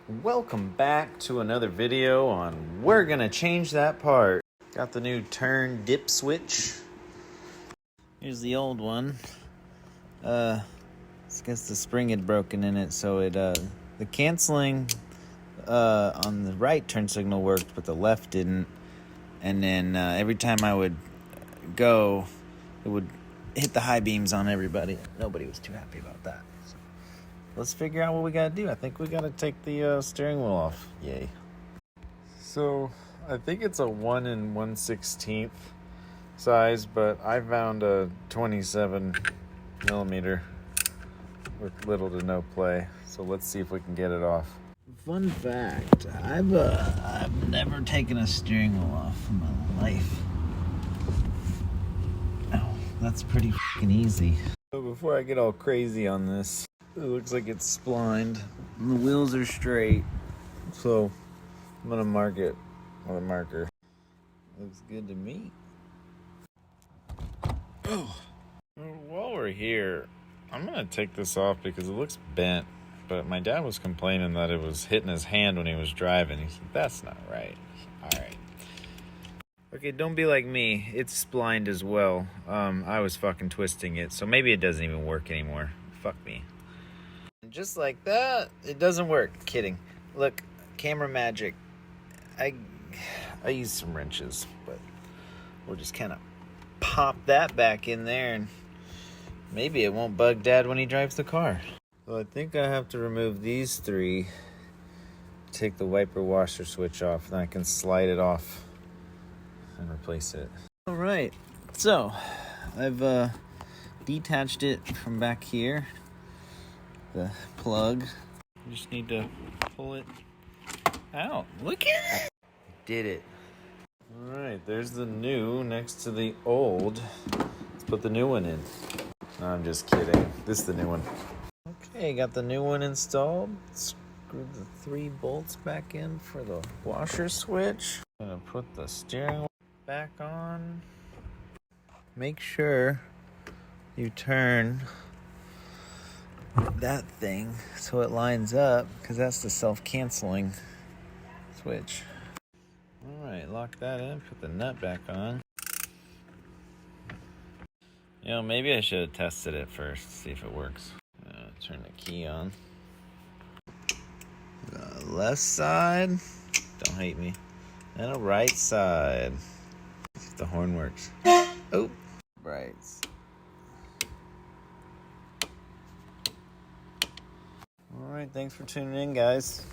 Welcome back to another video on We're Gonna Change That Part. Got the new turn dip switch. Here's the old one. I guess the spring had broken in it, so it the canceling on the right turn signal worked, but the left didn't. And then every time I would go, it would hit the high beams on everybody. Nobody was too happy about that. So let's figure out what we gotta do. I think we gotta take the steering wheel off. Yay. So I think it's a 1 1/16 size, but I found a 27 millimeter with little to no play. So let's see if we can get it off. Fun fact, I've never taken a steering wheel off in my life. Oh, that's pretty fucking easy. So before I get all crazy on this, it looks like it's splined. And the wheels are straight. So I'm gonna mark it with a marker. Looks good to me. Oh. While we're here, I'm gonna take this off because it looks bent. But my dad was complaining that it was hitting his hand when he was driving. He said, that's not right. All right. Okay, don't be like me. It's splined as well. I was fucking twisting it, so maybe it doesn't even work anymore. Fuck me. And just like that, it doesn't work. Kidding. Look, camera magic. I used some wrenches, but we'll just kind of pop that back in there, and maybe it won't bug Dad when he drives the car. So I think I have to remove these three, take the wiper washer switch off, and I can slide it off and replace it. All right, so I've detached it from back here, the plug. You just need to pull it out. Look at it! Did it. All right, there's the new next to the old. Let's put the new one in. No, I'm just kidding. This is the new one. Okay, got the new one installed. Screw the 3 bolts back in for the washer switch. I'm gonna put the steering wheel back on. Make sure you turn that thing so it lines up, because that's the self-canceling switch. All right, lock that in, put the nut back on. You know, maybe I should have tested it first to see if it works. Turn the key on. The left side. Don't hate me. And a right side. See if the horn works. Oh, brights. All right, thanks for tuning in, guys.